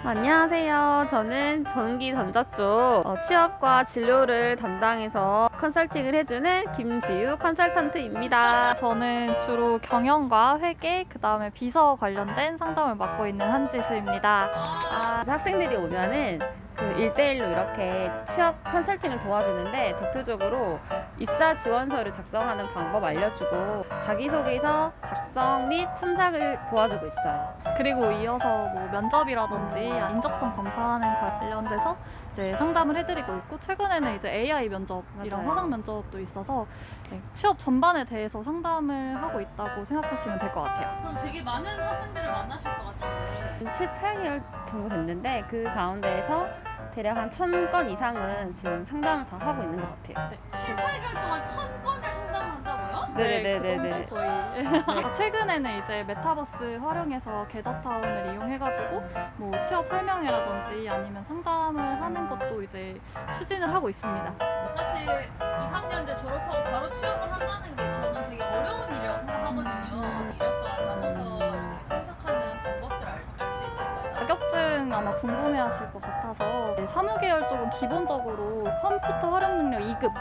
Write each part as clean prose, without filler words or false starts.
안녕하세요. 저는 전기전자 쪽 취업과 진로를 담당해서 컨설팅을 해주는 김지유 컨설턴트입니다. 저는 주로 경영과 회계, 그 다음에 비서 관련된 상담을 맡고 있는 한지수입니다. 학생들이 오면은 그 1대1로 이렇게 취업 컨설팅을 도와주는데 대표적으로 입사 지원서를 작성하는 방법 알려주고 자기소개서 작성 및 첨삭을 도와주고 있어요. 그리고 이어서 뭐 면접이라든지 인적성 검사하는 관련돼서 이제 상담을 해드리고 있고, 최근에는 이제 AI 면접, 이런 맞아요. 화상 면접도 있어서 취업 전반에 대해서 상담을 하고 있다고 생각하시면 될 것 같아요. 그럼 되게 많은 학생들을 만나실 것 같은데 7, 8개월 정도 됐는데 그 가운데에서 대략 한 1000건 이상은 지금 상담을 다 하고 있는 것 같아요. 7, 8개월 동안 1000건을 상담을 한다고요? 네네네네. 그 정도 거의. 최근에는 이제 메타버스 활용해서 게더타운을 이용해가지고 뭐 취업 설명회라든지 아니면 상담을 하는 것도 이제 추진을 하고 있습니다. 사실 2, 3년 제 졸업하고 바로 취업을 한다는 게 저는 되게 어려운 일이라고 생각하거든요. 이력서나 자소서 이렇게 참작하는 방법들 알 수 있을까요? 자격증 아마 궁금해하실 것 같아서 사무계열 쪽은 기본적으로 컴퓨터 활용 능력 2급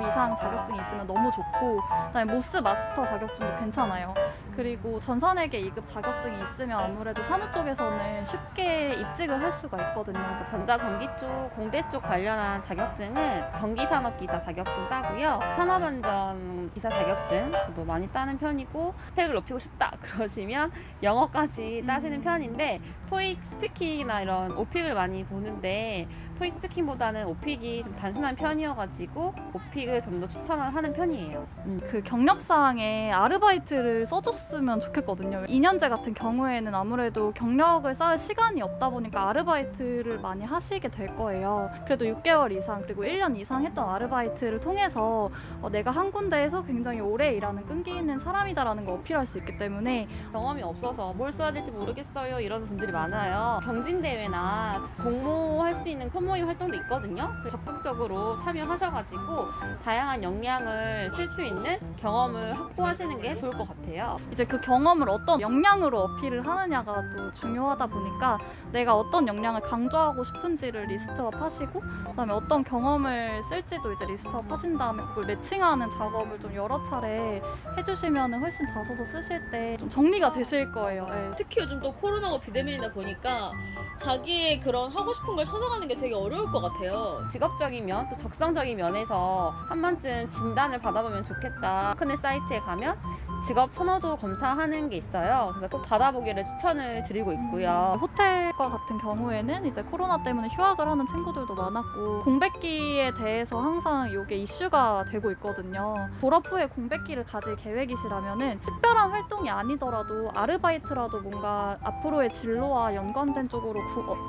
이상 자격증이 있으면 너무 좋고, 그다음에 모스 마스터 자격증도 괜찮아요. 그리고 전산회계 2급 자격증이 있으면 아무래도 사무 쪽에서는 쉽게 입직을 할 수가 있거든요. 그래서 전자전기 쪽, 공대 쪽 관련한 자격증은 전기산업기사 자격증 따고요. 산업안전 기사 자격증도 많이 따는 편이고, 스펙을 높이고 싶다 그러시면 영어까지 따시는 편인데, 토익 스피킹이나 이런 오픽을 많이 보는데 토익 스피킹보다는 오픽이 좀 단순한 편이어가지고 오픽을 좀 더 추천을 하는 편이에요. 그 경력사항에 아르바이트를 써줬으면 좋겠거든요. 2년제 같은 경우에는 아무래도 경력을 쌓을 시간이 없다 보니까 아르바이트를 많이 하시게 될 거예요. 그래도 6개월 이상 그리고 1년 이상 했던 아르바이트를 통해서 내가 한 군데에서 굉장히 오래 일하는 끈기 있는 사람이다라는 걸 어필할 수 있기 때문에 경험이 없어서 뭘 써야 될지 모르겠어요 이런 분들이 많아요. 경진대회나 공모할 수 있는 표모임 활동도 있거든요. 적극적으로 참여하셔가지고 다양한 역량을 쓸 수 있는 경험을 확보하시는 게 좋을 것 같아요. 이제 그 경험을 어떤 역량으로 어필을 하느냐가 또 중요하다 보니까 내가 어떤 역량을 강조하고 싶은지를 리스트업 하시고, 그다음에 어떤 경험을 쓸지도 이제 리스트업 하신 다음에 그걸 매칭하는 작업을 좀 여러 차례 해주시면 훨씬 자소서 쓰실 때 좀 정리가 되실 거예요. 예. 특히 요즘 또 코로나고 비대면이다 보니까 자기의 그런 하고 싶은 걸 찾아가는 게 되게 어려울 것 같아요. 직업적인 면, 또 적성적인 면에서 한 번쯤 진단을 받아보면 좋겠다. 크네 사이트에 가면 직업 선호도 검사하는 게 있어요. 그래서 꼭 받아보기를 추천을 드리고 있고요. 호텔과 같은 경우에는 이제 코로나 때문에 휴학을 하는 친구들도 많았고, 공백기에 대해서 항상 이게 이슈가 되고 있거든요. 졸업 후에 공백기를 가질 계획이시라면은 특별한 활동이 아니더라도 아르바이트라도 뭔가 앞으로의 진로와 연관된 쪽으로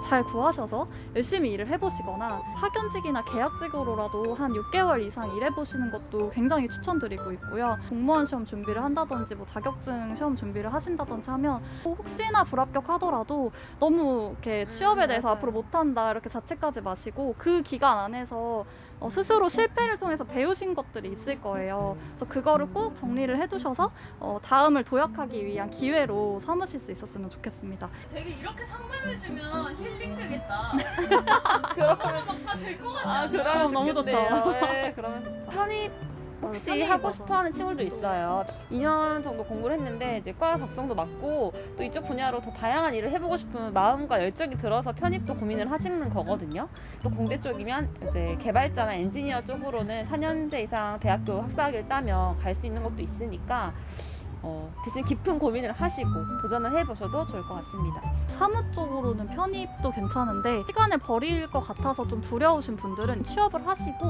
잘 구하셔서 열심히 일을 해보시거나, 파견직이나 계약직으로라도 한 6개월 이상 일해보시는 것도 굉장히 추천드리고 있고요. 공무원 시험 준비를 한다든지 뭐 자격증 시험 준비를 하신다든지 하면 혹시나 불합격하더라도 너무 이렇게 취업에 대해서 맞아요. 앞으로 못한다 이렇게 자책하지 마시고, 그 기간 안에서 스스로 실패를 통해서 배우신 것들이 있을 거예요. 그래서 그거를 꼭 정리를 해두셔서 다음을 도약하기 위한 기회로 삼으실 수 있었으면 좋겠습니다. 되게 이렇게 상담해주면 힐링되겠다. 그러면 막다될 것 같지 않아요? 그러면 너무 좋죠. 네, 그러면 좋죠. 편입 혹시 편입 하고 맞아. 싶어하는 친구들도 있어요. 2년 정도 공부를 했는데 이제 과 적성도 맞고 또 이쪽 분야로 더 다양한 일을 해보고 싶은 마음과 열정이 들어서 편입도 고민을 하시는 거거든요. 또 공대 쪽이면 이제 개발자나 엔지니어 쪽으로는 4년제 이상 대학교 학사학위를 따면 갈 수 있는 것도 있으니까 대신 깊은 고민을 하시고 도전을 해보셔도 좋을 것 같습니다. 사무 쪽으로는 편입도 괜찮은데 시간을 버릴 것 같아서 좀 두려우신 분들은 취업을 하시고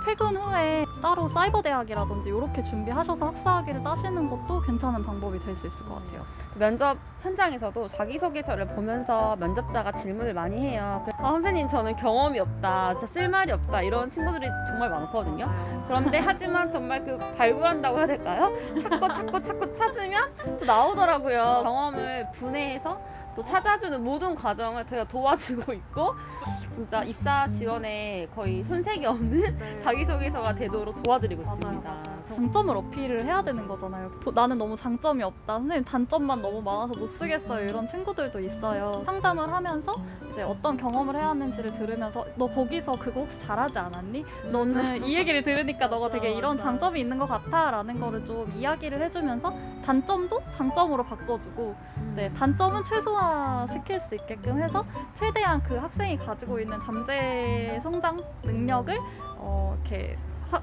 퇴근 후에 따로 사이버 대학이라든지 이렇게 준비하셔서 학사학위를 따시는 것도 괜찮은 방법이 될 수 있을 것 같아요. 면접 현장에서도 자기소개서를 보면서 면접자가 질문을 많이 해요. 선생님 저는 경험이 없다, 진짜 쓸 말이 없다 이런 친구들이 정말 많거든요. 그런데 하지만 정말 그 발굴한다고 해야 될까요? 찾고 찾으면 또 나오더라고요. 경험을 분해해서 또 찾아주는 모든 과정을 저희가 도와주고 있고 진짜 입사 지원에 거의 손색이 없는 자기소개서가 되도록 도와드리고 있습니다. 장점을 어필을 해야 되는 거잖아요. 나는 너무 장점이 없다, 선생님 단점만 너무 많아서 못 쓰겠어요, 이런 친구들도 있어요. 상담을 하면서 이제 어떤 경험을 해야 하는지를 들으면서 너 거기서 그거 혹시 잘하지 않았니? 너는 이 얘기를 들으니까 너가 되게 이런 장점이 있는 것 같아 라는 거를 좀 이야기를 해주면서 단점도 장점으로 바꿔주고 네, 단점은 최소화시킬 수 있게끔 해서 최대한 그 학생이 가지고 있는 잠재 성장 능력을 이렇게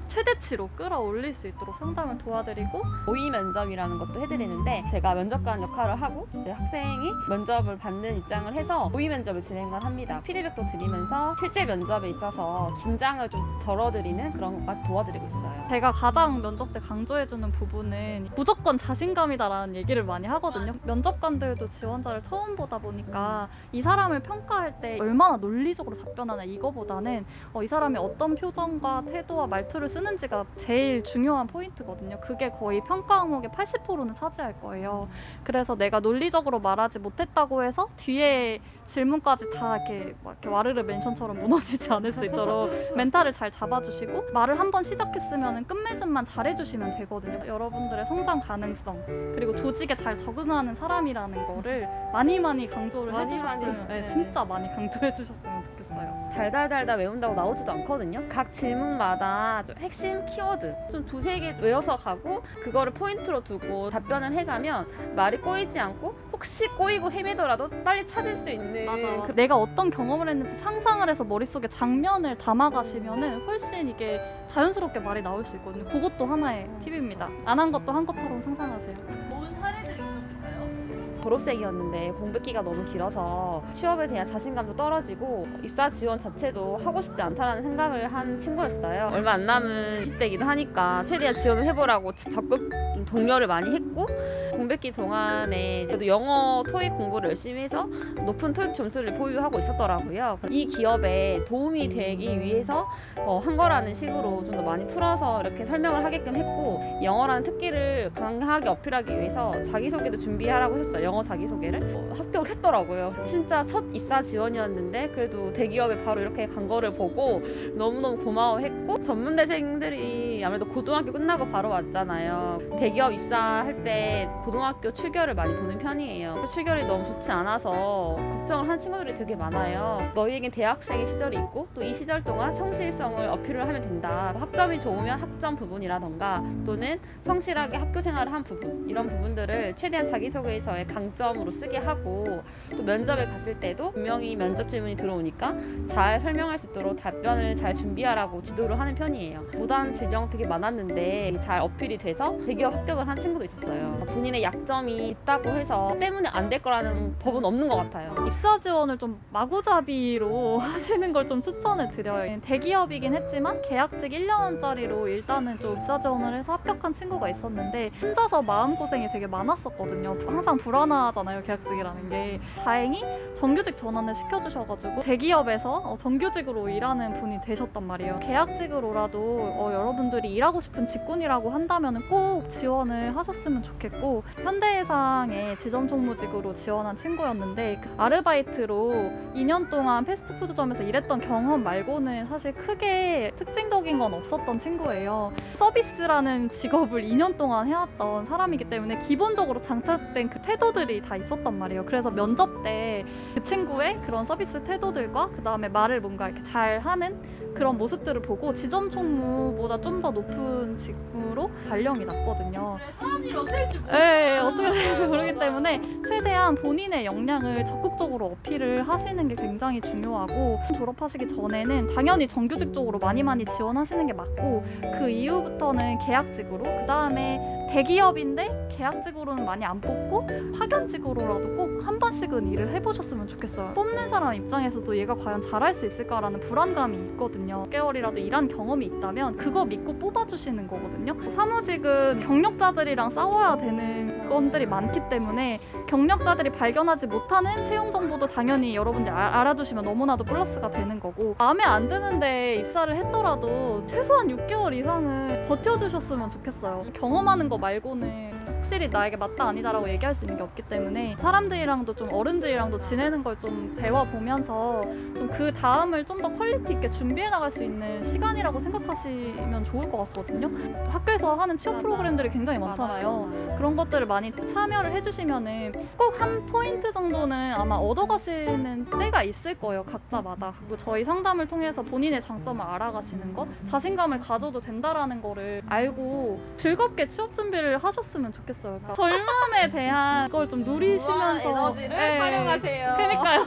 최대치로 끌어올릴 수 있도록 상담을 도와드리고 모의 면접이라는 것도 해드리는데 제가 면접관 역할을 하고 이제 학생이 면접을 받는 입장을 해서 모의 면접을 진행을 합니다. 피드백도 드리면서 실제 면접에 있어서 긴장을 좀 덜어드리는 그런 것까지 도와드리고 있어요. 제가 가장 면접 때 강조해주는 부분은 무조건 자신감이다라는 얘기를 많이 하거든요. 면접관들도 지원자를 처음 보다 보니까 이 사람을 평가할 때 얼마나 논리적으로 답변하나 이거보다는 이 사람이 어떤 표정과 태도와 말투를 쓰는지가 제일 중요한 포인트거든요. 그게 거의 평가 항목의 80%는 차지할 거예요. 그래서 내가 논리적으로 말하지 못했다고 해서 뒤에 질문까지 다 이렇게 와르르 멘션처럼 무너지지 않을 수 있도록 멘탈을 잘 잡아주시고 말을 한번 시작했으면 끝맺음만 잘해주시면 되거든요. 여러분들의 성장 가능성 그리고 조직에 잘 적응하는 사람이라는 거를 많이 강조를 해주셨으면 네, 진짜 많이 강조해주셨으면 좋겠어요. 달달달달 외운다고 나오지도 않거든요. 각 질문마다 좀 핵심 키워드 좀 두세 개 외워서 가고 그거를 포인트로 두고 답변을 해가면 말이 꼬이지 않고 혹시 꼬이고 헤매더라도 빨리 찾을 수 있는 맞아. 내가 어떤 경험을 했는지 상상을 해서 머릿속에 장면을 담아가시면은 훨씬 이게 자연스럽게 말이 나올 수 있거든요. 그것도 하나의 팁입니다. 안 한 것도 한 것처럼 상상하세요. 좋은 사례들이 있었을까요? 졸업생이었는데 공백기가 너무 길어서 취업에 대한 자신감도 떨어지고 입사 지원 자체도 하고 싶지 않다라는 생각을 한 친구였어요. 얼마 안 남은 20대이기도 하니까 최대한 지원을 해보라고 적극 좀 독려를 많이 했고 공백기 동안에 그래도 영어 토익 공부를 열심히 해서 높은 토익 점수를 보유하고 있었더라고요. 이 기업에 도움이 되기 위해서 한 거라는 식으로 좀 더 많이 풀어서 이렇게 설명을 하게끔 했고 영어라는 특기를 강하게 어필하기 위해서 자기소개도 준비하라고 했어요. 영어 자기소개를 합격을 했더라고요. 진짜 첫 입사 지원이었는데 그래도 대기업에 바로 이렇게 간 거를 보고 너무너무 고마워했고 전문대생들이 아무래도 고등학교 끝나고 바로 왔잖아요. 대기업 입사할 때 고등학교 출결을 많이 보는 편이에요. 출결이 너무 좋지 않아서 걱정을 한 친구들이 되게 많아요. 너희에겐 대학생의 시절이 있고 또 이 시절 동안 성실성을 어필을 하면 된다. 학점이 좋으면 학점 부분이라던가 또는 성실하게 학교 생활을 한 부분 이런 부분들을 최대한 자기소개서의 강점으로 쓰게 하고 또 면접에 갔을 때도 분명히 면접 질문이 들어오니까 잘 설명할 수 있도록 답변을 잘 준비하라고 지도를 하는 편이에요. 무단 질병 되게 많았는데 잘 어필이 돼서 대기업 합격을 한 친구도 있었어요. 본인의 약점이 있다고 해서 때문에 안 될 거라는 법은 없는 것 같아요. 입사 지원을 좀 마구잡이로 하시는 걸 좀 추천을 드려요. 대기업이긴 했지만 계약직 1년짜리로 일단은 좀 입사 지원을 해서 합격한 친구가 있었는데 혼자서 마음고생이 되게 많았었거든요. 항상 불안하잖아요, 계약직이라는 게. 다행히 정규직 전환을 시켜주셔가지고 대기업에서 정규직으로 일하는 분이 되셨단 말이에요. 계약직으로라도 여러분들이 일하고 싶은 직군이라고 한다면 꼭 지원을 하셨으면 좋겠고 현대해상의 지점총무직으로 지원한 친구였는데 아르바이트로 2년 동안 패스트푸드점에서 일했던 경험 말고는 사실 크게 특징적인 건 없었던 친구예요. 서비스라는 직업을 2년 동안 해왔던 사람이기 때문에 기본적으로 장착된 그 태도들이 다 있었단 말이에요. 그래서 면접 때 그 친구의 그런 서비스 태도들과 그 다음에 말을 뭔가 이렇게 잘하는 그런 모습들을 보고 지점총무보다 좀 더 높은 직무로 발령이 났거든요. 그래 사람 일 어떻게 될지 모르겠어요. 네, 어떻게 될지 모르기 때문에 최대한 본인의 역량을 적극적으로 어필을 하시는 게 굉장히 중요하고 졸업하시기 전에는 당연히 정규직 쪽으로 많이 지원하시는 게 맞고 그 이후부터는 계약직으로 그 다음에 대기업인데 계약직으로는 많이 안 뽑고 파견직으로라도 꼭 한 번씩은 일을 해보셨으면 좋겠어요. 뽑는 사람 입장에서도 얘가 과연 잘할 수 있을까라는 불안감이 있거든요. 6개월이라도 일한 경험이 있다면 그거 믿고 뽑아주시는 거거든요. 사무직은 경력자들이랑 싸워야 되는 건들이 많기 때문에 경력자들이 발견하지 못하는 채용 정보도 당연히 여러분들 알아두시면 너무나도 플러스가 되는 거고 마음에 안 드는데 입사를 했더라도 최소한 6개월 이상은 버텨주셨으면 좋겠어요. 경험하는 거 말고는 확실히 나에게 맞다 아니다라고 얘기할 수 있는 게 없기 때문에 사람들이랑도 좀 어른들이랑도 지내는 걸 좀 배워보면서 좀 그 다음을 좀 더 퀄리티 있게 준비해 나갈 수 있는 시간이라고 생각하시면 좋을 것 같거든요. 학교에서 하는 취업 맞아. 프로그램들이 굉장히 많잖아요. 맞아요. 그런 것들을 많이 참여를 해주시면은 꼭 한 포인트 정도는 아마 얻어가시는 때가 있을 거예요, 각자마다. 그리고 저희 상담을 통해서 본인의 장점을 알아가시는 것, 자신감을 가져도 된다라는 거를 알고 즐겁게 취업 준비를 하셨으면 좋겠어요. 그러니까 젊음에 대한 걸 좀 누리시면서 우아한 에너지를 네. 활용하세요. 그니까요.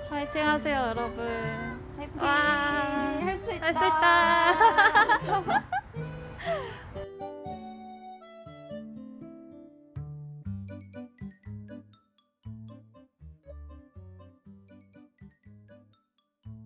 파이팅 하세요, 여러분. 화이팅! 와, 할 수 있다. 할 수 있다.